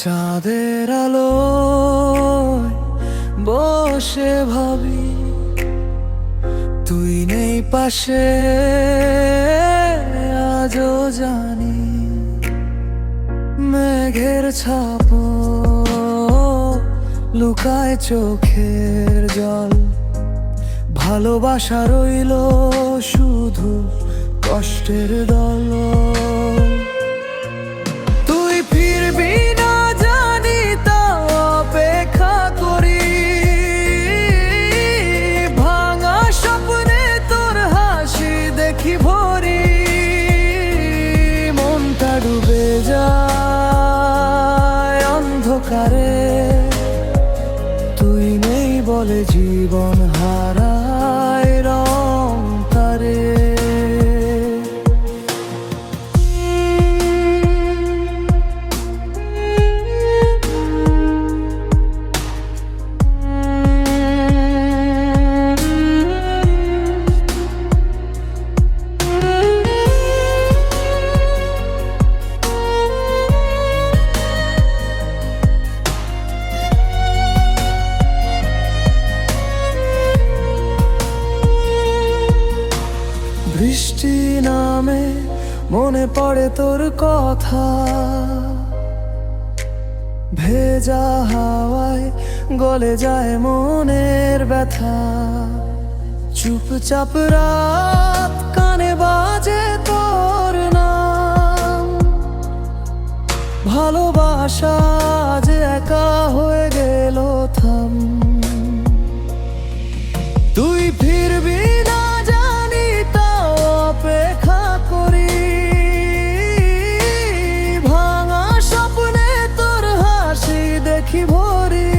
চাঁদের আলোয় বসে ভাবি তুই নেই পাশে, আজও জানি মেঘের ছাপ লুকায় চোখের জল। ভালোবাসা রইল শুধু কষ্টের দল। তুই ফিরবি না জানি তা অপেক্ষা করি, ভাঙা স্বপ্নে তোর হাসি দেখি ভরি। মনটা ডুবে যায় অন্ধকারে, তুই নেই বলে জীবন হারায় রং তারে। বৃষ্টি নামে মনে পড়ে তোর কথা, ভেজা হাওয়ায় গলে যায় মনের ব্যথা। চুপচাপ রাত কানে বাজে তোর নাম, ভালোবাসা যে একা হয়ে গেল থাম। তুই ফিরবি না জানি তাও অপেক্ষা করি, ভাঙা স্বপ্নে তোর হাসি দেখি ভরি।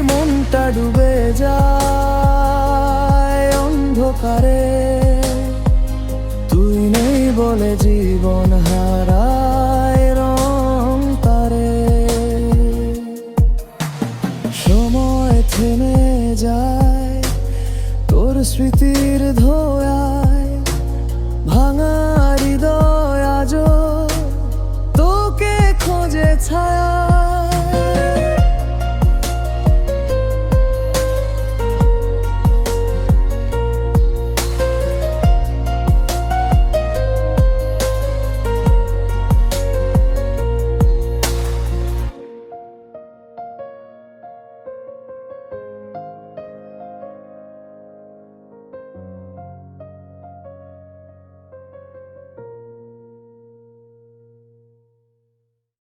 মনটা ডুবে যায় অন্ধকারে, তুই নেই বলে জীবন